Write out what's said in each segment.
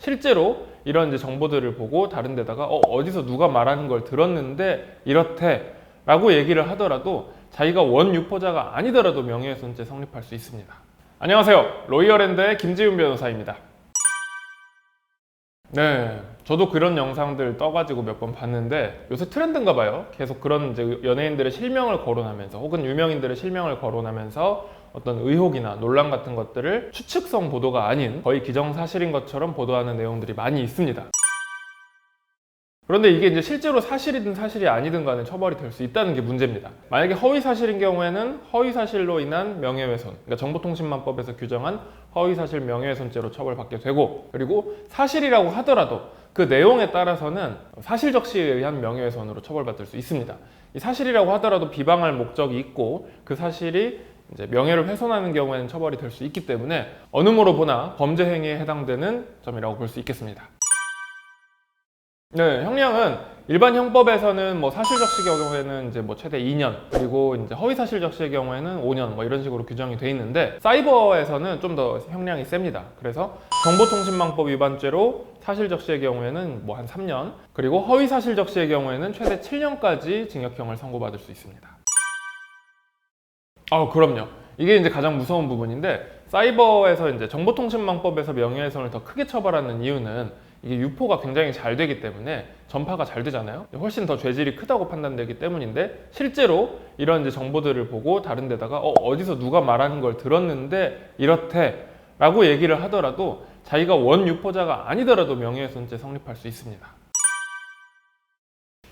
실제로 이런 이제 정보들을 보고 다른 데다가 어디서 누가 말하는 걸 들었는데 이렇대 라고 얘기를 하더라도 자기가 원 유포자가 아니더라도 명예훼손죄 성립할 수 있습니다. 안녕하세요. 로이어랜드의 김지훈 변호사입니다. 네, 저도 그런 영상들 떠가지고 몇 번 봤는데 요새 트렌드인가 봐요. 계속 그런 이제 연예인들의 실명을 거론하면서 혹은 유명인들의 실명을 거론하면서 어떤 의혹이나 논란 같은 것들을 추측성 보도가 아닌 거의 기정사실인 것처럼 보도하는 내용들이 많이 있습니다. 그런데 이게 이제 실제로 사실이든 사실이 아니든 간에 처벌이 될 수 있다는 게 문제입니다. 만약에 허위사실인 경우에는 허위사실로 인한 명예훼손, 그러니까 정보통신망법에서 규정한 허위사실 명예훼손죄로 처벌받게 되고, 그리고 사실이라고 하더라도 그 내용에 따라서는 사실적시에 의한 명예훼손으로 처벌받을 수 있습니다. 이 사실이라고 하더라도 비방할 목적이 있고 그 사실이 이제 명예를 훼손하는 경우에는 처벌이 될 수 있기 때문에 어느 모로 보나 범죄 행위에 해당되는 점이라고 볼 수 있겠습니다. 네, 형량은 일반 형법에서는 뭐 사실적시 경우에는 이제 뭐 최대 2년, 그리고 이제 허위사실적시의 경우에는 5년 뭐 이런 식으로 규정이 돼 있는데, 사이버에서는 좀 더 형량이 셉니다. 그래서 정보통신망법 위반죄로 사실적시의 경우에는 뭐 한 3년, 그리고 허위사실적시의 경우에는 최대 7년까지 징역형을 선고받을 수 있습니다. 그럼요. 이게 이제 가장 무서운 부분인데, 사이버에서 이제 정보통신망법에서 명예훼손을 더 크게 처벌하는 이유는 이게 유포가 굉장히 잘 되기 때문에, 전파가 잘 되잖아요. 훨씬 더 죄질이 크다고 판단되기 때문인데, 실제로 이런 이제 정보들을 보고 다른 데다가 어디서 누가 말하는 걸 들었는데 이렇대 라고 얘기를 하더라도 자기가 원 유포자가 아니더라도 명예훼손죄 성립할 수 있습니다.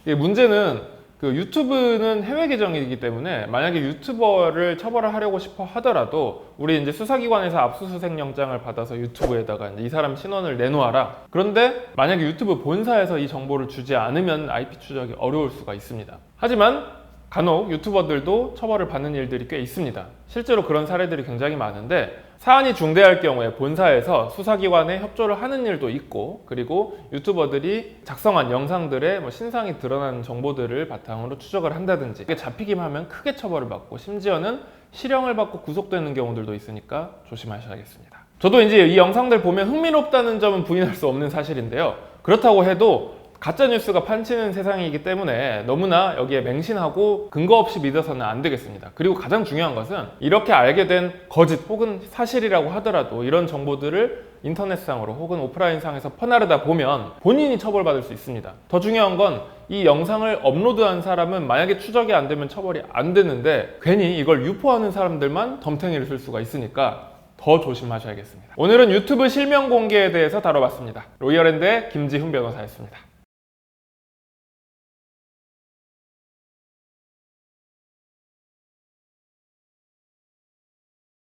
이게 문제는 그 유튜브는 해외 계정이기 때문에 만약에 유튜버를 처벌을 하려고 싶어 하더라도 우리 이제 수사기관에서 압수수색 영장을 받아서 유튜브에다가 이제 이 사람 신원을 내놓아라. 그런데 만약에 유튜브 본사에서 이 정보를 주지 않으면 IP 추적이 어려울 수가 있습니다. 하지만 간혹 유튜버들도 처벌을 받는 일들이 꽤 있습니다. 실제로 그런 사례들이 굉장히 많은데, 사안이 중대할 경우에 본사에서 수사기관에 협조를 하는 일도 있고, 그리고 유튜버들이 작성한 영상들의 뭐 신상이 드러나는 정보들을 바탕으로 추적을 한다든지, 이게 잡히기만 하면 크게 처벌을 받고 심지어는 실형을 받고 구속되는 경우들도 있으니까 조심하셔야겠습니다. 저도 이제 이 영상들 보면 흥미롭다는 점은 부인할 수 없는 사실인데요. 그렇다고 해도 가짜뉴스가 판치는 세상이기 때문에 너무나 여기에 맹신하고 근거 없이 믿어서는 안 되겠습니다. 그리고 가장 중요한 것은 이렇게 알게 된 거짓 혹은 사실이라고 하더라도 이런 정보들을 인터넷상으로 혹은 오프라인상에서 퍼나르다 보면 본인이 처벌받을 수 있습니다. 더 중요한 건 이 영상을 업로드한 사람은 만약에 추적이 안 되면 처벌이 안 되는데, 괜히 이걸 유포하는 사람들만 덤탱이를 쓸 수가 있으니까 더 조심하셔야겠습니다. 오늘은 유튜브 실명 공개에 대해서 다뤄봤습니다. 로이어랜드의 김지훈 변호사였습니다.